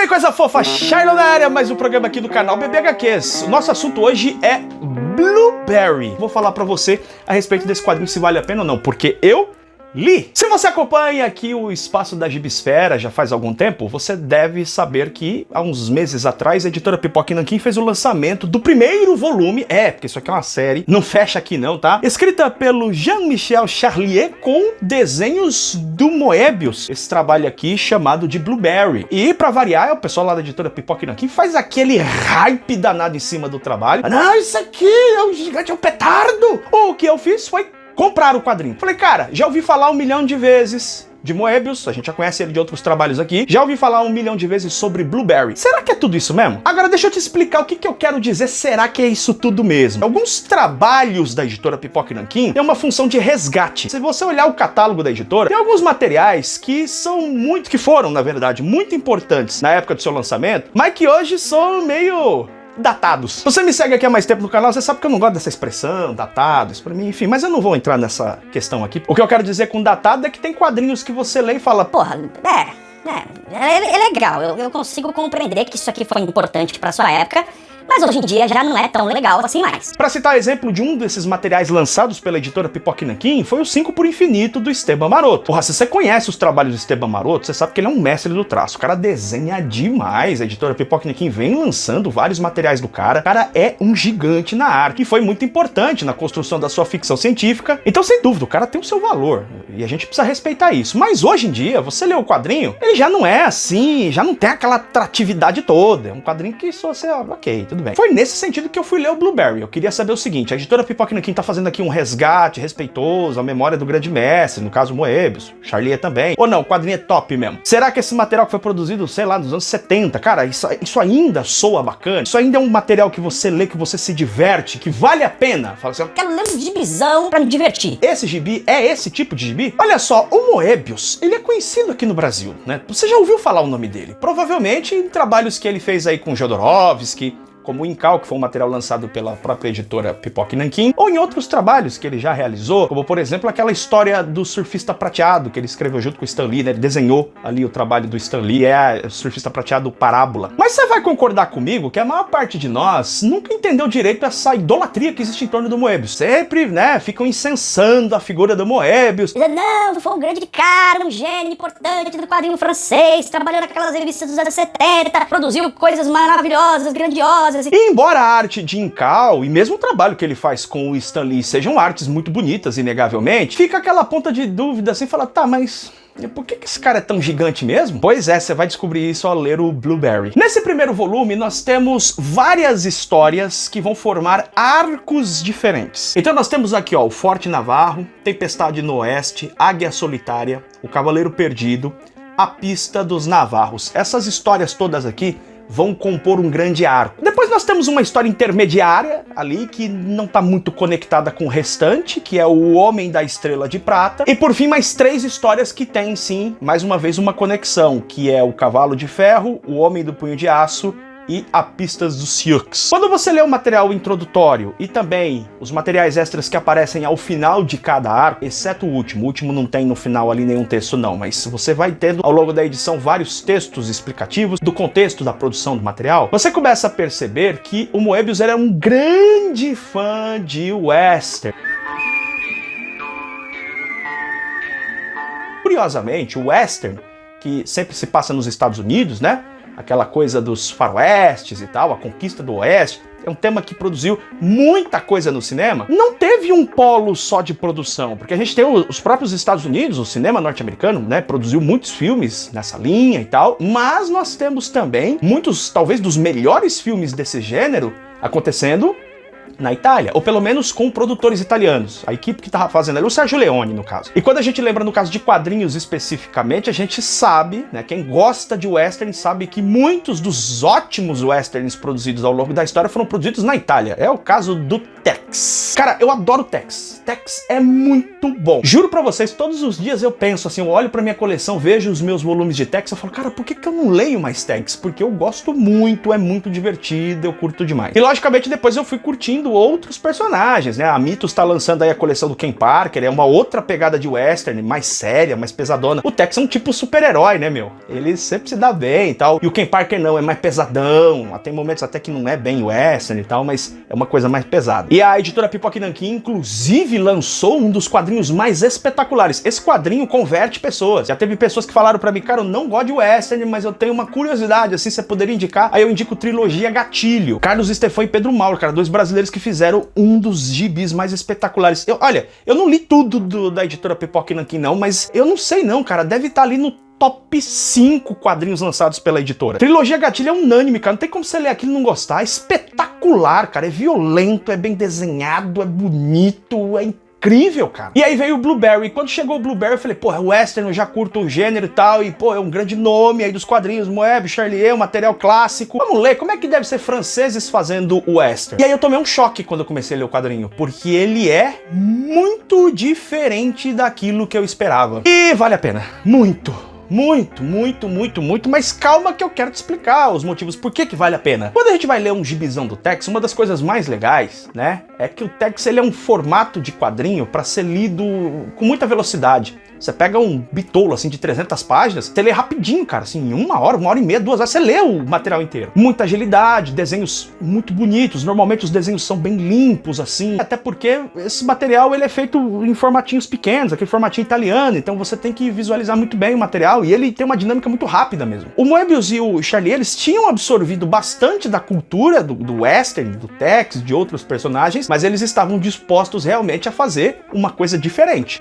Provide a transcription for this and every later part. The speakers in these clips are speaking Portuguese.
aí, coisa fofa, Shiloh na área, mais um programa aqui do canal BBHQs. O nosso assunto hoje é Blueberry. Vou falar pra você a respeito desse quadrinho, se vale a pena ou não, porque eu li. Se você acompanha aqui o espaço da Gibisfera já faz algum tempo, você deve saber que há uns meses atrás a editora Pipoca e Nanquim fez o lançamento do primeiro volume, porque isso aqui é uma série, não fecha aqui não, tá? Escrita pelo Jean-Michel Charlier com desenhos do Moebius, esse trabalho aqui chamado de Blueberry. E pra variar, o pessoal lá da editora Pipoca e Nanquim faz aquele hype danado em cima do trabalho. Não, isso aqui é um gigante, é um petardo! O que eu fiz foi comprar o quadrinho. Falei, cara, já ouvi falar 1 milhão de vezes de Moebius, a gente já conhece ele de outros trabalhos aqui, já ouvi falar 1 milhão de vezes sobre Blueberry. Será que é tudo isso mesmo? Agora deixa eu te explicar o que eu quero dizer, será que é isso tudo mesmo? Alguns trabalhos da editora Pipoca e Nanquim têm uma função de resgate. Se você olhar o catálogo da editora, tem alguns materiais que foram, na verdade, muito importantes na época do seu lançamento, mas que hoje são meio datados. Se você me segue aqui há mais tempo no canal, você sabe que eu não gosto dessa expressão, datados, pra mim, enfim, mas eu não vou entrar nessa questão aqui. O que eu quero dizer com datado é que tem quadrinhos que você lê e fala, porra, é legal, eu consigo compreender que isso aqui foi importante pra sua época, mas hoje em dia já não é tão legal assim mais. Pra citar exemplo de um desses materiais lançados pela editora Pipoca e Nanquim, foi o 5 por Infinito do Esteban Maroto. Porra, se você conhece os trabalhos do Esteban Maroto, você sabe que ele é um mestre do traço. O cara desenha demais. A editora Pipoca e Nanquim vem lançando vários materiais do cara. O cara é um gigante na arte e foi muito importante na construção da sua ficção científica. Então, sem dúvida, o cara tem o seu valor e a gente precisa respeitar isso. Mas hoje em dia, você lê o quadrinho, ele já não é assim, já não tem aquela atratividade toda. É um quadrinho que só você, ok, tudo bem. Foi nesse sentido que eu fui ler o Blueberry. Eu queria saber o seguinte, a editora Pipoca e Nanquim tá fazendo aqui um resgate respeitoso à memória do grande mestre, no caso Moebius, Charlier também. Ou não, o quadrinho é top mesmo. Será que esse material que foi produzido, sei lá, nos anos 70, cara, isso ainda soa bacana? Isso ainda é um material que você lê, que você se diverte, que vale a pena? Fala assim, eu quero ler um gibizão pra me divertir. Esse gibi é esse tipo de gibi? Olha só, o Moebius, ele é conhecido aqui no Brasil, né? Você já ouviu falar o nome dele? Provavelmente em trabalhos que ele fez aí com Jodorowsky, como o Incal, que foi um material lançado pela própria editora Pipoca e Nanquim, ou em outros trabalhos que ele já realizou, como por exemplo aquela história do surfista prateado, que ele escreveu junto com o Stan Lee, né? Ele desenhou ali o trabalho do Stan Lee, o surfista prateado Parábola. Mas você vai concordar comigo que a maior parte de nós nunca entendeu direito essa idolatria que existe em torno do Moebius. Sempre, né, ficam incensando a figura do Moebius. Não, foi um grande cara, um gênio importante do quadrinho francês, trabalhou naquelas revistas dos anos 70, produziu coisas maravilhosas, grandiosas. E embora a arte de Incal e mesmo o trabalho que ele faz com o Stan Lee sejam artes muito bonitas, inegavelmente, fica aquela ponta de dúvida assim, fala, tá, mas por que esse cara é tão gigante mesmo? Pois é, você vai descobrir isso ao ler o Blueberry. Nesse primeiro volume, nós temos várias histórias que vão formar arcos diferentes. Então nós temos aqui, ó, o Forte Navarro, Tempestade no Oeste, Águia Solitária, o Cavaleiro Perdido, a Pista dos Navarros. Essas histórias todas aqui vão compor um grande arco. Depois nós temos uma história intermediária ali, que não está muito conectada com o restante, que é o Homem da Estrela de Prata. E por fim, mais 3 histórias que têm, sim, mais uma vez uma conexão, que é o Cavalo de Ferro, o Homem do Punho de Aço e a Pistas dos Sioux. Quando você lê o material introdutório e também os materiais extras que aparecem ao final de cada arco, exceto o último não tem no final ali nenhum texto não, mas você vai tendo ao longo da edição vários textos explicativos do contexto da produção do material, você começa a perceber que o Moebius era um grande fã de western. Curiosamente, o western, que sempre se passa nos Estados Unidos, né? Aquela coisa dos faroestes e tal, a conquista do oeste, é um tema que produziu muita coisa no cinema. Não teve um polo só de produção, porque a gente tem os próprios Estados Unidos, o cinema norte-americano, né, produziu muitos filmes nessa linha e tal, mas nós temos também muitos, talvez, dos melhores filmes desse gênero acontecendo na Itália, ou pelo menos com produtores italianos, a equipe que estava fazendo ali, o Sergio Leone, no caso. E quando a gente lembra, no caso de quadrinhos especificamente, a gente sabe, né, quem gosta de western sabe que muitos dos ótimos westerns produzidos ao longo da história foram produzidos na Itália. É o caso do Tex. Cara, eu adoro Tex. Tex é muito bom. Juro pra vocês, todos os dias eu penso assim, eu olho pra minha coleção, vejo os meus volumes de Tex, eu falo, cara, por que eu não leio mais Tex? Porque eu gosto muito, é muito divertido, eu curto demais. E logicamente depois eu fui curtindo surgindo outros personagens, né? A Mythos tá lançando aí a coleção do Ken Parker, é uma outra pegada de western, mais séria, mais pesadona. O Tex é um tipo super-herói, né, meu? Ele sempre se dá bem e tal. E o Ken Parker não, é mais pesadão. Tem momentos até que não é bem western e tal, mas é uma coisa mais pesada. E a editora Pipoca Nanquim, inclusive, lançou um dos quadrinhos mais espetaculares. Esse quadrinho converte pessoas. Já teve pessoas que falaram pra mim, cara, eu não gosto de western, mas eu tenho uma curiosidade, assim, você poderia indicar? Aí eu indico Trilogia Gatilho. Carlos Stefan e Pedro Mauro, cara, dois brasileiros que fizeram um dos gibis mais espetaculares. Olha, eu não li tudo da editora Pipoca Nanquim, não, mas eu não sei não, cara, deve estar ali no top 5 quadrinhos lançados pela editora. Trilogia Gatilho é unânime, cara, não tem como você ler aquilo e não gostar. É espetacular, cara, é violento, é bem desenhado, é bonito, é incrível, cara. E aí veio o Blueberry. Quando chegou o Blueberry, eu falei, porra, western, eu já curto o gênero e tal, e pô, é um grande nome aí dos quadrinhos, Moebius, Charlier, material clássico. Vamos ler, como é que deve ser franceses fazendo o western? E aí eu tomei um choque quando eu comecei a ler o quadrinho, porque ele é muito diferente daquilo que eu esperava. E vale a pena, muito. Muito, mas calma que eu quero te explicar os motivos por que vale a pena. Quando a gente vai ler um gibizão do Tex, uma das coisas mais legais, né, é que o Tex ele é um formato de quadrinho para ser lido com muita velocidade. Você pega um bitolo assim de 300 páginas, você lê rapidinho, cara, assim, em uma hora e meia, 2 horas, você lê o material inteiro. Muita agilidade, desenhos muito bonitos, normalmente os desenhos são bem limpos, assim, até porque esse material ele é feito em formatinhos pequenos, aquele formatinho italiano, então você tem que visualizar muito bem o material e ele tem uma dinâmica muito rápida mesmo. O Moebius e o Charlier, eles tinham absorvido bastante da cultura do western, do Tex, de outros personagens, mas eles estavam dispostos realmente a fazer uma coisa diferente,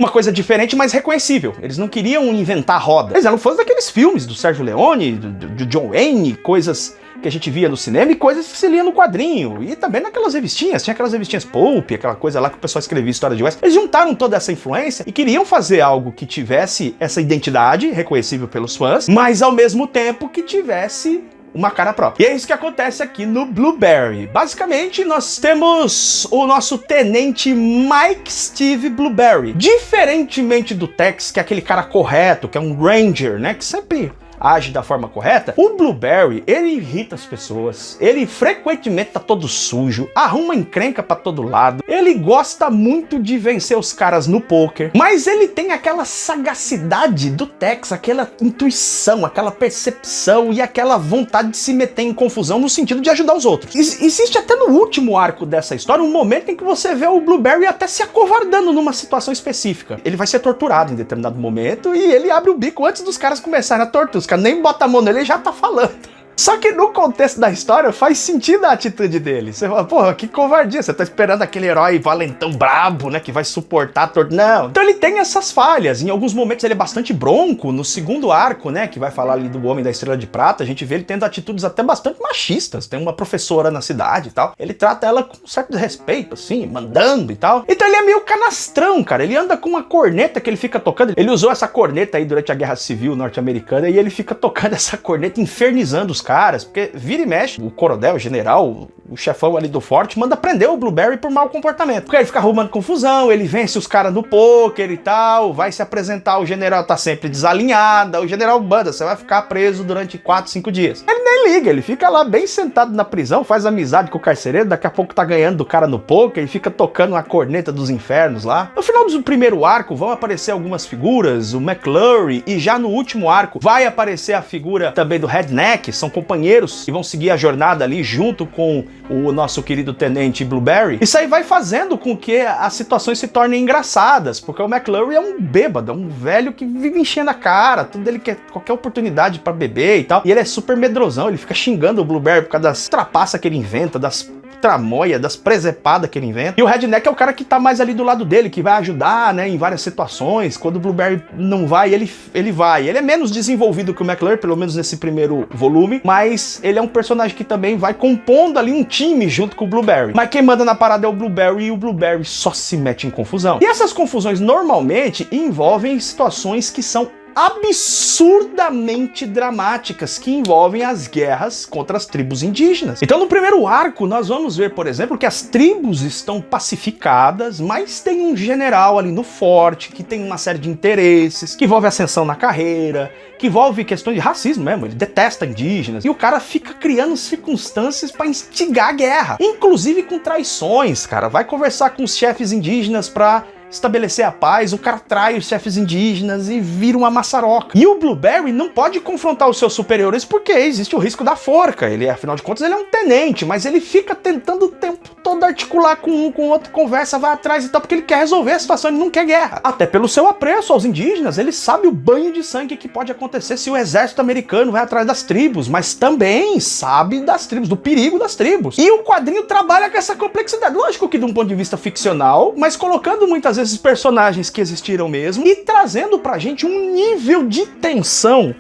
mas reconhecível. Eles não queriam inventar roda. Eles eram fãs daqueles filmes do Sérgio Leone, do John Wayne, coisas que a gente via no cinema e coisas que se lia no quadrinho. E também naquelas revistinhas, tinha aquelas revistinhas Pulp, aquela coisa lá que o pessoal escrevia história de western. Eles juntaram toda essa influência e queriam fazer algo que tivesse essa identidade reconhecível pelos fãs, mas ao mesmo tempo que tivesse uma cara própria. E é isso que acontece aqui no Blueberry. Basicamente, nós temos o nosso tenente Mike Steve Blueberry. Diferentemente do Tex, que é aquele cara correto, que é um ranger, né, que sempre age da forma correta, o Blueberry, ele irrita as pessoas, ele frequentemente tá todo sujo, arruma encrenca pra todo lado, ele gosta muito de vencer os caras no poker, mas ele tem aquela sagacidade do Tex, aquela intuição, aquela percepção e aquela vontade de se meter em confusão no sentido de ajudar os outros. Existe até no último arco dessa história um momento em que você vê o Blueberry até se acovardando numa situação específica. Ele vai ser torturado em determinado momento e ele abre o bico antes dos caras começarem a torturar. Os caras nem botam a mão nele, ele já tá falando. Só que no contexto da história faz sentido a atitude dele. Você fala, porra, que covardia, você tá esperando aquele herói valentão brabo, né, que vai suportar a tortura. Não. Então ele tem essas falhas. Em alguns momentos ele é bastante bronco. No segundo arco, né, que vai falar ali do Homem da Estrela de Prata, a gente vê ele tendo atitudes até bastante machistas. Tem uma professora na cidade e tal. Ele trata ela com certo desrespeito, assim, mandando e tal. Então ele é meio canastrão, cara. Ele anda com uma corneta que ele fica tocando. Ele usou essa corneta aí durante a Guerra Civil norte-americana e ele fica tocando essa corneta, infernizando os caras, porque vira e mexe, o coronel, o general, o chefão ali do forte, manda prender o Blueberry por mau comportamento. Porque ele fica arrumando confusão, ele vence os caras no poker e tal, vai se apresentar, o general tá sempre desalinhado, o general manda, você vai ficar preso durante 4, 5 dias. Ele nem liga, ele fica lá bem sentado na prisão, faz amizade com o carcereiro, daqui a pouco tá ganhando do cara no poker e fica tocando a corneta dos infernos lá. No final do primeiro arco vão aparecer algumas figuras, o McClurry, e já no último arco vai aparecer a figura também do Redneck, são companheiros e vão seguir a jornada ali junto com o nosso querido tenente Blueberry. Isso aí vai fazendo com que as situações se tornem engraçadas, porque o McClurry é um bêbado, é um velho que vive enchendo a cara, tudo ele quer qualquer oportunidade pra beber e tal, e ele é super medrosão, ele fica xingando o Blueberry por causa das trapaças que ele inventa, das tramóia, das presepadas que ele inventa. E o Redneck é o cara que tá mais ali do lado dele, que vai ajudar, né, em várias situações. Quando o Blueberry não vai, ele vai. Ele é menos desenvolvido que o McClure, pelo menos nesse primeiro volume, mas ele é um personagem que também vai compondo ali um time junto com o Blueberry. Mas quem manda na parada é o Blueberry, e o Blueberry só se mete em confusão. E essas confusões normalmente envolvem situações que são absurdamente dramáticas que envolvem as guerras contra as tribos indígenas. Então no primeiro arco nós vamos ver, por exemplo, que as tribos estão pacificadas, mas tem um general ali no forte que tem uma série de interesses, que envolve ascensão na carreira, que envolve questões de racismo mesmo, ele detesta indígenas, e o cara fica criando circunstâncias para instigar a guerra, inclusive com traições, cara, vai conversar com os chefes indígenas para estabelecer a paz, o cara trai os chefes indígenas e vira uma maçaroca. E o Blueberry não pode confrontar os seus superiores porque existe o risco da forca. Ele, afinal de contas, ele é um tenente, mas ele fica tentando o tempo todo articular com um, com outro, conversa, vai atrás e tal, porque ele quer resolver a situação, ele não quer guerra. Até pelo seu apreço aos indígenas, ele sabe o banho de sangue que pode acontecer se o exército americano vai atrás das tribos, mas também sabe das tribos, do perigo das tribos. E o quadrinho trabalha com essa complexidade. Lógico que de um ponto de vista ficcional, mas colocando muitas vezes personagens que existiram mesmo e trazendo pra gente um nível de tensão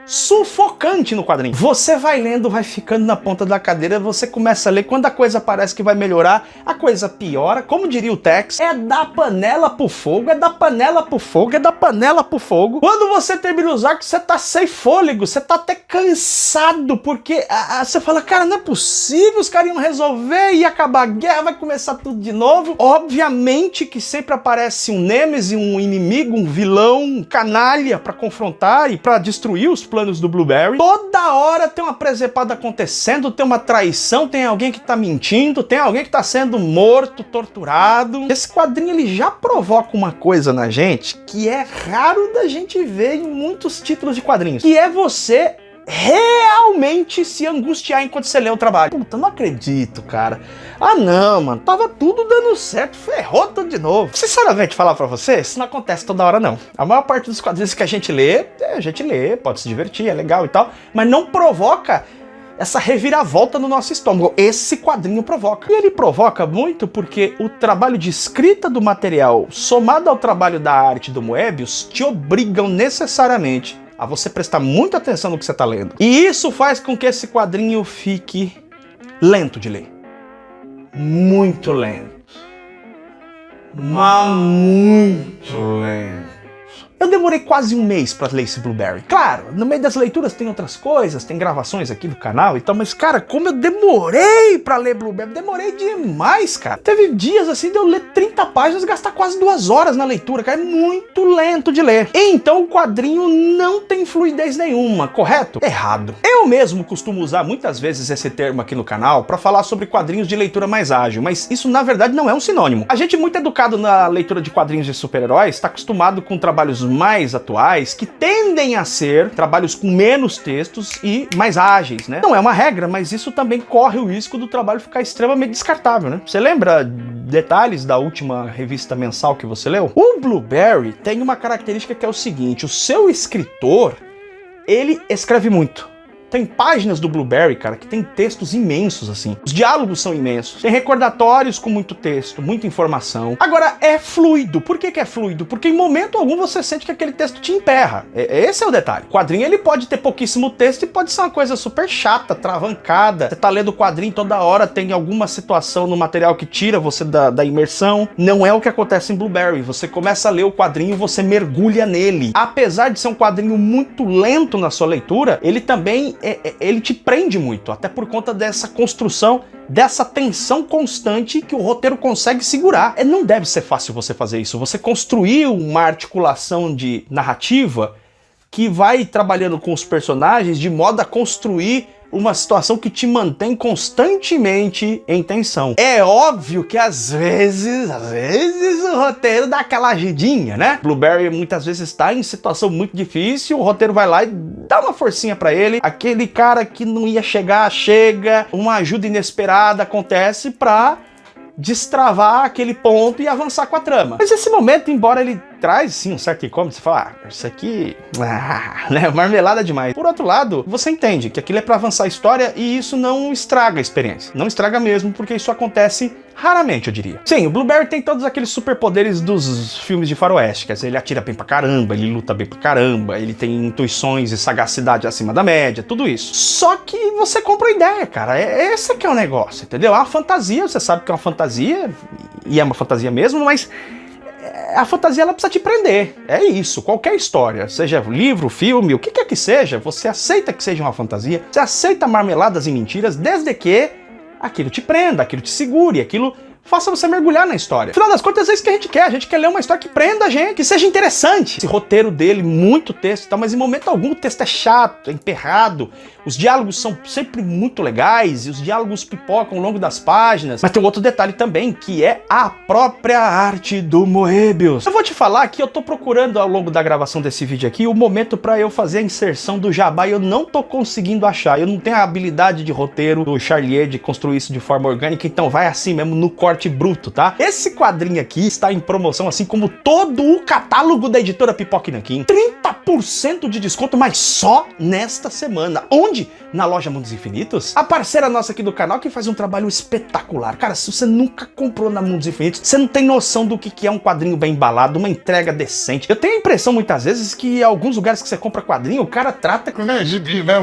sufocante no quadrinho. Você vai lendo, vai ficando na ponta da cadeira, você começa a ler, quando a coisa parece que vai melhorar, a coisa piora. Como diria o Tex, é da panela pro fogo, é da panela pro fogo, é da panela pro fogo. Quando você termina os arcos, você tá sem fôlego, você tá até cansado, porque você fala, cara, não é possível, os caras iam resolver e acabar a guerra, vai começar tudo de novo. Obviamente que sempre aparece um nêmesis, um inimigo, um vilão, um canalha pra confrontar e pra destruir os planos do Blueberry. Toda hora tem uma presepada acontecendo, tem uma traição, tem alguém que tá mentindo, tem alguém que tá sendo morto, torturado. Esse quadrinho ele já provoca uma coisa na gente que é raro da gente ver em muitos títulos de quadrinhos, que é você realmente se angustiar enquanto você lê o trabalho. Puta, não acredito, cara. Ah não, mano, tava tudo dando certo, ferrou tudo de novo. Sinceramente, falar pra você, isso não acontece toda hora não. A maior parte dos quadrinhos que a gente lê, pode se divertir, é legal e tal, mas não provoca essa reviravolta no nosso estômago. Esse quadrinho provoca. E ele provoca muito porque o trabalho de escrita do material, somado ao trabalho da arte do Moebius, te obrigam necessariamente a você prestar muita atenção no que você está lendo. E isso faz com que esse quadrinho fique lento de ler. Muito lento. Mas muito lento. Eu demorei quase um mês pra ler esse Blueberry. Claro, no meio das leituras tem outras coisas, tem gravações aqui do canal e tal, mas cara, como eu demorei pra ler Blueberry, demorei demais, cara. Teve dias assim de eu ler 30 páginas e gastar quase 2 horas na leitura, cara, é muito lento de ler. Então o quadrinho não tem fluidez nenhuma, correto? Errado. Eu mesmo costumo usar muitas vezes esse termo aqui no canal pra falar sobre quadrinhos de leitura mais ágil, mas isso na verdade não é um sinônimo. A gente muito educado na leitura de quadrinhos de super-heróis, tá acostumado com trabalhos mais atuais que tendem a ser trabalhos com menos textos e mais ágeis, né? Não é uma regra, mas isso também corre o risco do trabalho ficar extremamente descartável, né? Você lembra detalhes da última revista mensal que você leu? O Blueberry tem uma característica que é o seguinte, o seu escritor, ele escreve muito. Tem páginas do Blueberry, cara, que tem textos imensos, assim. Os diálogos são imensos. Tem recordatórios com muito texto, muita informação. Agora, é fluido. Por que é fluido? Porque em momento algum você sente que aquele texto te emperra. Esse é o detalhe. O quadrinho, ele pode ter pouquíssimo texto e pode ser uma coisa super chata, travancada. Você tá lendo o quadrinho toda hora, tem alguma situação no material que tira você da imersão. Não é o que acontece em Blueberry. Você começa a ler o quadrinho, você mergulha nele. Apesar de ser um quadrinho muito lento na sua leitura, ele também ele te prende muito, até por conta dessa construção, dessa tensão constante que o roteiro consegue segurar. Não deve ser fácil você fazer isso, você construir uma articulação de narrativa que vai trabalhando com os personagens de modo a construir uma situação que te mantém constantemente em tensão. É óbvio que às vezes o roteiro dá aquela agidinha, né? Blueberry muitas vezes está em situação muito difícil, o roteiro vai lá e dá uma forcinha pra ele, aquele cara que não ia chegar, chega, uma ajuda inesperada acontece pra destravar aquele ponto e avançar com a trama. Mas esse momento, embora ele traz sim um certo incômodo, você fala, isso aqui, né, marmelada demais. Por outro lado, você entende que aquilo é pra avançar a história e isso não estraga a experiência. Não estraga mesmo, porque isso acontece raramente, eu diria. Sim, o Blueberry tem todos aqueles superpoderes dos filmes de faroeste, quer dizer, ele atira bem pra caramba, ele luta bem pra caramba, ele tem intuições e sagacidade acima da média, tudo isso. Só que você compra a ideia, cara, esse que é o negócio, entendeu? É uma fantasia, você sabe que é uma fantasia, e é uma fantasia mesmo, mas a fantasia ela precisa te prender. É isso, qualquer história, seja livro, filme, o que quer que seja, você aceita que seja uma fantasia, você aceita marmeladas e mentiras, desde que aquilo te prenda, aquilo te segure, aquilo faça você mergulhar na história. Afinal das contas, é isso que a gente quer ler uma história que prenda a gente, que seja interessante. Esse roteiro dele, muito texto e tal, mas em momento algum o texto é chato, é emperrado, os diálogos são sempre muito legais, e os diálogos pipocam ao longo das páginas. Mas tem um outro detalhe também, que é a própria arte do Moebius. Eu vou te falar que eu tô procurando ao longo da gravação desse vídeo aqui o momento pra eu fazer a inserção do jabá e eu não tô conseguindo achar. Eu não tenho a habilidade de roteiro do Charlier de construir isso de forma orgânica, então vai assim mesmo no corte bruto, tá? Esse quadrinho aqui está em promoção, assim como todo o catálogo da editora Pipoca e Nanquim. 30% de desconto, mas só nesta semana. Onde? Na loja Mundos Infinitos. A parceira nossa aqui do canal que faz um trabalho espetacular. Cara, se você nunca comprou na Mundos Infinitos, você não tem noção do que é um quadrinho bem embalado, uma entrega decente. Eu tenho a impressão muitas vezes que em alguns lugares que você compra quadrinho, o cara trata com gibi, né?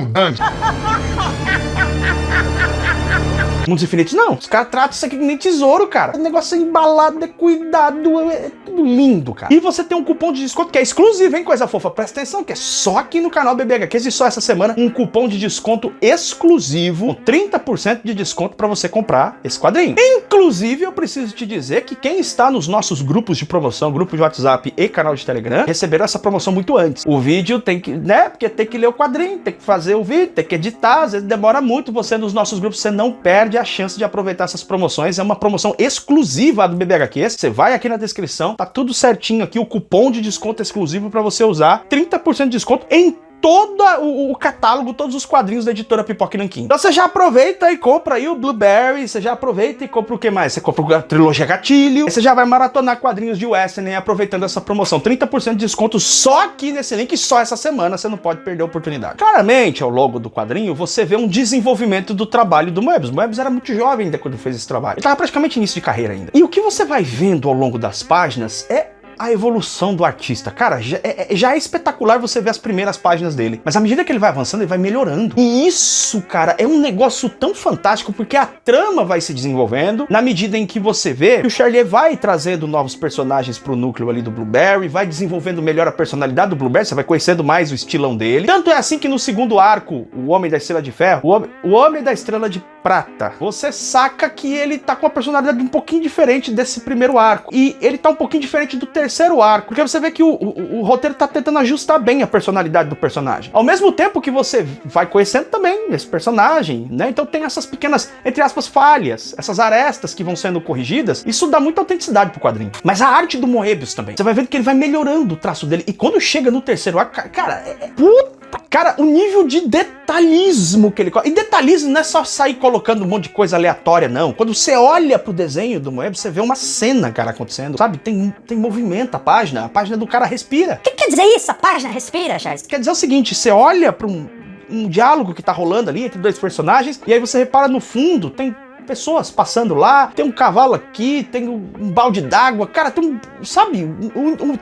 Mundos Infinitos, não. Os caras tratam isso aqui que nem tesouro, cara. O negócio é embalado, é cuidado, é tudo lindo, cara. E você tem um cupom de desconto que é exclusivo, hein, coisa fofa? Presta atenção, que é só aqui no canal BBHQs e só essa semana um cupom de desconto exclusivo, com 30% de desconto pra você comprar esse quadrinho. Inclusive, eu preciso te dizer que quem está nos nossos grupos de promoção, grupo de WhatsApp e canal de Telegram, receberam essa promoção muito antes. O vídeo tem que, né, porque tem que ler o quadrinho, tem que fazer o vídeo, tem que editar, às vezes demora muito. Você nos nossos grupos, você não perde a chance de aproveitar essas promoções. É uma promoção exclusiva do BBHQs. Você vai aqui na descrição, tá tudo certinho aqui, o cupom de desconto exclusivo para você usar, 30% de desconto em todo o catálogo, todos os quadrinhos da editora Pipoca e Nanquim. Então você já aproveita e compra aí o Blueberry, você já aproveita e compra o que mais? Você compra a trilogia Gatilho, você já vai maratonar quadrinhos de Western aproveitando essa promoção. 30% de desconto só aqui nesse link, só essa semana, você não pode perder a oportunidade. Claramente, ao longo do quadrinho, você vê um desenvolvimento do trabalho do Moebius. O Moebius era muito jovem ainda quando fez esse trabalho. Ele estava praticamente início de carreira ainda. E o que você vai vendo ao longo das páginas é a evolução do artista. Cara, já é espetacular você ver as primeiras páginas dele. Mas à medida que ele vai avançando, ele vai melhorando. E isso, cara, é um negócio tão fantástico, porque a trama vai se desenvolvendo na medida em que você vê que o Charlier vai trazendo novos personagens pro núcleo ali do Blueberry, vai desenvolvendo melhor a personalidade do Blueberry, você vai conhecendo mais o estilão dele. Tanto é assim que no segundo arco, o Homem da Estrela de Ferro, o Homem da Estrela de Prata, você saca que ele tá com uma personalidade um pouquinho diferente desse primeiro arco. E ele tá um pouquinho diferente do terceiro arco, porque você vê que o roteiro tá tentando ajustar bem a personalidade do personagem. Ao mesmo tempo que você vai conhecendo também esse personagem, né? Então tem essas pequenas, entre aspas, falhas, essas arestas que vão sendo corrigidas. Isso dá muita autenticidade pro quadrinho. Mas a arte do Moebius também. Você vai vendo que ele vai melhorando o traço dele. E quando chega no terceiro arco, cara, cara, o nível de detalhismo que ele coloca. E detalhismo não é só sair colocando um monte de coisa aleatória, não. Quando você olha pro desenho do Moebius, você vê uma cena, cara, acontecendo. Sabe? Tem movimento a página do cara respira. O que quer dizer isso? A página respira, Charles? Quer dizer o seguinte, você olha pra um diálogo que tá rolando ali entre dois personagens, e aí você repara no fundo, tem pessoas passando lá, tem um cavalo aqui, tem um balde d'água, cara, tem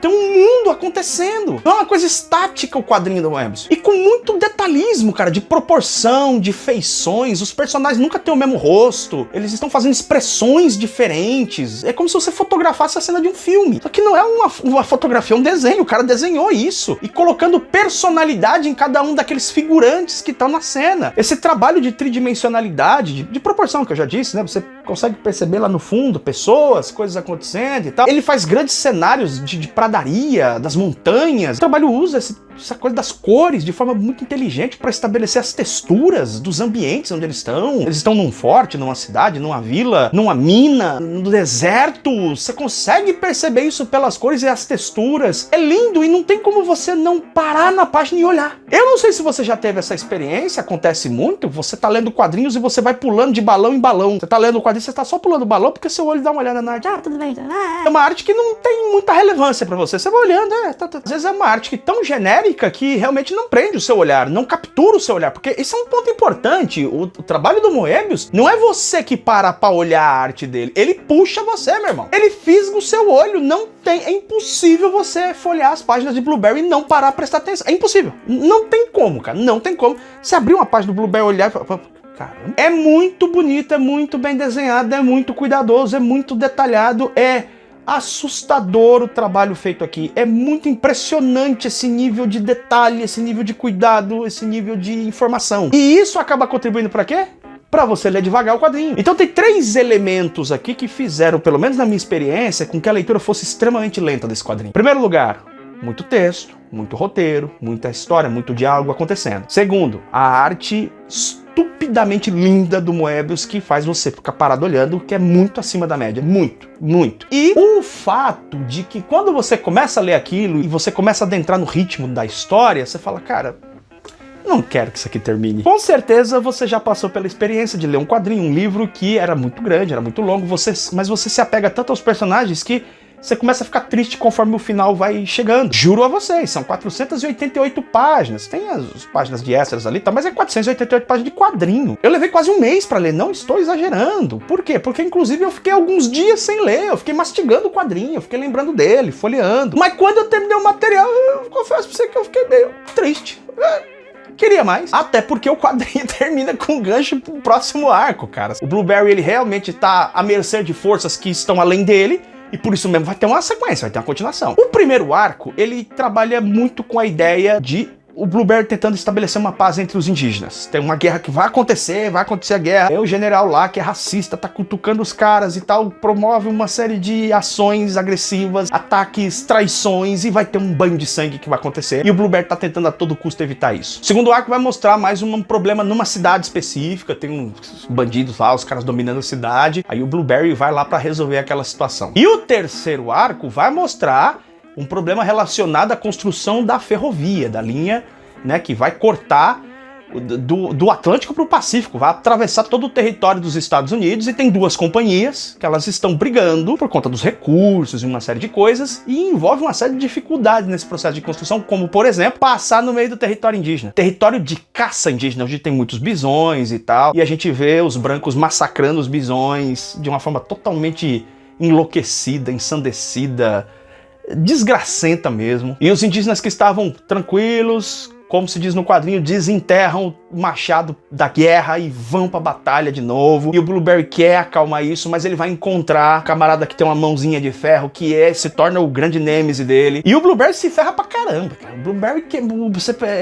tem um mundo acontecendo. Não é uma coisa estática o quadrinho do Moebius. E com muito detalhismo, cara, de proporção, de feições, os personagens nunca têm o mesmo rosto, eles estão fazendo expressões diferentes. É como se você fotografasse a cena de um filme. Só que não é uma fotografia, é um desenho, o cara desenhou isso. E colocando personalidade em cada um daqueles figurantes que estão na cena. Esse trabalho de tridimensionalidade, de proporção que eu já disse, né? Você consegue perceber lá no fundo pessoas, coisas acontecendo e tal. Ele faz grandes cenários de pradaria, das montanhas. O trabalho usa essa coisa das cores de forma muito inteligente para estabelecer as texturas dos ambientes onde eles estão. Eles estão num forte, numa cidade, numa vila, numa mina, no deserto. Você consegue perceber isso pelas cores e as texturas. É lindo e não tem como você não parar na página e olhar. Eu não sei se você já teve essa experiência, acontece muito. Você tá lendo quadrinhos e você vai pulando de balão em balão. Você tá lendo o quadrinho, você tá só pulando o balão porque seu olho dá uma olhada na arte. Ah, tudo bem. É uma arte que não tem muita relevância pra você. Você vai olhando, às vezes é uma arte que tão genérica que realmente não prende o seu olhar, não captura o seu olhar, porque esse é um ponto importante. O trabalho do Moebius não é você que para pra olhar a arte dele, ele puxa você, meu irmão. Ele fisga o seu olho, é impossível você folhear as páginas de Blueberry e não parar pra prestar atenção. É impossível. Não tem como, cara, não tem como. Você abrir uma página do Blueberry e olhar e falar, caramba, é muito bonito, é muito bem desenhado, é muito cuidadoso, é muito detalhado, assustador o trabalho feito aqui. É muito impressionante esse nível de detalhe, esse nível de cuidado, esse nível de informação. E isso acaba contribuindo para quê? Para você ler devagar o quadrinho. Então tem 3 elementos aqui que fizeram, pelo menos na minha experiência, com que a leitura fosse extremamente lenta desse quadrinho. Em primeiro lugar, muito texto, muito roteiro, muita história, muito diálogo acontecendo. Segundo, a arte estupidamente linda do Moebius, que faz você ficar parado olhando, que é muito acima da média. Muito, muito. E o fato de que quando você começa a ler aquilo e você começa a adentrar no ritmo da história, você fala, cara, não quero que isso aqui termine. Com certeza você já passou pela experiência de ler um quadrinho, um livro que era muito grande, era muito longo, mas você se apega tanto aos personagens que você começa a ficar triste conforme o final vai chegando. Juro a vocês, são 488 páginas. Tem as páginas de extras ali, tá? Mas é 488 páginas de quadrinho. Eu levei quase um mês pra ler, não estou exagerando. Por quê? Porque inclusive eu fiquei alguns dias sem ler, eu fiquei mastigando o quadrinho, eu fiquei lembrando dele, folheando. Mas quando eu terminei o material, eu confesso pra você que eu fiquei meio triste. Queria mais. Até porque o quadrinho termina com um gancho pro próximo arco, cara. O Blueberry, ele realmente tá à mercê de forças que estão além dele, e por isso mesmo vai ter uma sequência, vai ter uma continuação. O primeiro arco, ele trabalha muito com a ideia de o Blueberry tentando estabelecer uma paz entre os indígenas. Tem uma guerra que vai acontecer a guerra. E o general lá, que é racista, tá cutucando os caras e tal, promove uma série de ações agressivas, ataques, traições, e vai ter um banho de sangue que vai acontecer. E o Blueberry tá tentando a todo custo evitar isso. O segundo arco vai mostrar mais um problema numa cidade específica, tem uns bandidos lá, os caras dominando a cidade, aí o Blueberry vai lá pra resolver aquela situação. E o terceiro arco vai mostrar um problema relacionado à construção da ferrovia, da linha, né, que vai cortar do Atlântico para o Pacífico, vai atravessar todo o território dos Estados Unidos, e tem 2 companhias que elas estão brigando por conta dos recursos e uma série de coisas, e envolve uma série de dificuldades nesse processo de construção, como, por exemplo, passar no meio do território indígena. Território de caça indígena, onde tem muitos bisões e tal, e a gente vê os brancos massacrando os bisões de uma forma totalmente enlouquecida, ensandecida, desgracenta mesmo. E os indígenas que estavam tranquilos, como se diz no quadrinho, desenterram o machado da guerra e vão pra batalha de novo. E o Blueberry quer acalmar isso, mas ele vai encontrar um camarada que tem uma mãozinha de ferro, que se torna o grande nêmese dele. E o Blueberry se ferra pra caramba, cara. O Blueberry,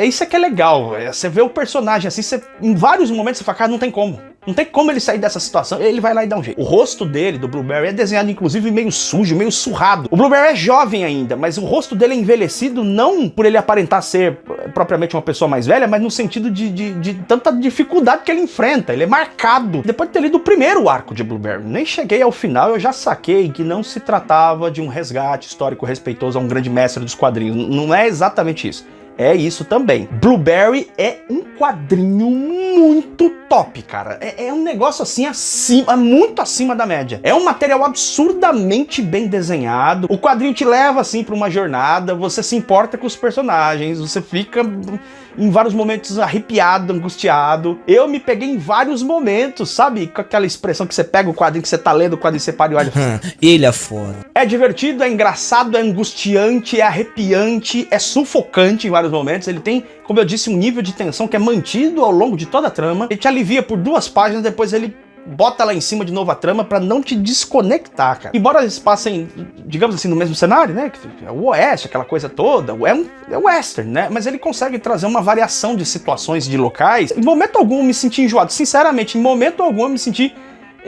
isso é que é legal. Você vê o personagem assim, em vários momentos você fala, cara, não tem como. Não tem como ele sair dessa situação, ele vai lá e dá um jeito. O rosto dele, do Blueberry, é desenhado inclusive meio sujo, meio surrado. O Blueberry é jovem ainda, mas o rosto dele é envelhecido não por ele aparentar ser propriamente uma pessoa mais velha, mas no sentido de tanta dificuldade que ele enfrenta. Ele é marcado. Depois de ter lido o primeiro arco de Blueberry, nem cheguei ao final, eu já saquei que não se tratava de um resgate histórico respeitoso a um grande mestre dos quadrinhos. Não é exatamente isso. É isso também. Blueberry é um quadrinho muito top, cara. É um negócio assim, muito acima da média. É um material absurdamente bem desenhado. O quadrinho te leva assim pra uma jornada, você se importa com os personagens, você fica em vários momentos arrepiado, angustiado. Eu me peguei em vários momentos, sabe? Com aquela expressão que você pega o quadrinho que você tá lendo, o quadrinho você para e olha. Ele afora. É divertido, é engraçado, é angustiante, é arrepiante, é sufocante em vários momentos. Ele tem, como eu disse, um nível de tensão que é mantido ao longo de toda a trama. Ele te alivia por 2 páginas, depois ele bota lá em cima de novo a trama pra não te desconectar, cara. Embora eles passem, digamos assim, no mesmo cenário, né? É o oeste, aquela coisa toda, é western, né? Mas ele consegue trazer uma variação de situações, de locais. Em momento algum eu me senti enjoado. Sinceramente, em momento algum eu me senti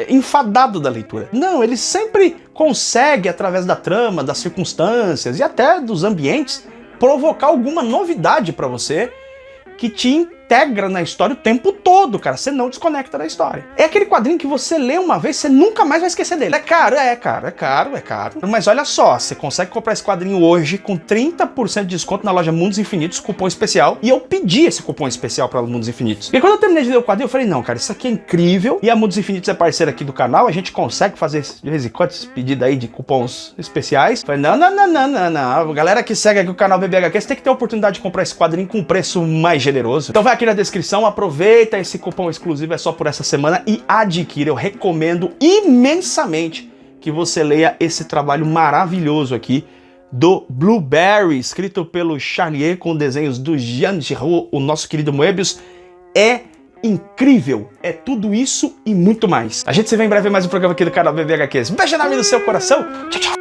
enfadado da leitura. Não, ele sempre consegue, através da trama, das circunstâncias e até dos ambientes, provocar alguma novidade pra você que te integra na história o tempo todo, cara. Você não desconecta da história. É aquele quadrinho que você lê uma vez, você nunca mais vai esquecer dele. É caro. Mas olha só, você consegue comprar esse quadrinho hoje com 30% de desconto na loja Mundos Infinitos, cupom especial. E eu pedi esse cupom especial para Mundos Infinitos. E quando eu terminei de ler o quadrinho, eu falei, não, cara, isso aqui é incrível. E a Mundos Infinitos é parceira aqui do canal, a gente consegue fazer de vez em quando esse pedido aí de cupons especiais. Eu falei, não. Galera que segue aqui o canal BBHQ, você tem que ter a oportunidade de comprar esse quadrinho com um preço mais generoso. Então vai aqui na descrição, aproveita esse cupom exclusivo, é só por essa semana, e adquira. Eu recomendo imensamente que você leia esse trabalho maravilhoso aqui do Blueberry, escrito pelo Charlier, com desenhos do Jean Giraud, o nosso querido Moebius. É incrível, é tudo isso e muito mais. A gente se vê em breve em mais um programa aqui do canal BBHQs. Beijo enorme no seu coração, tchau, tchau.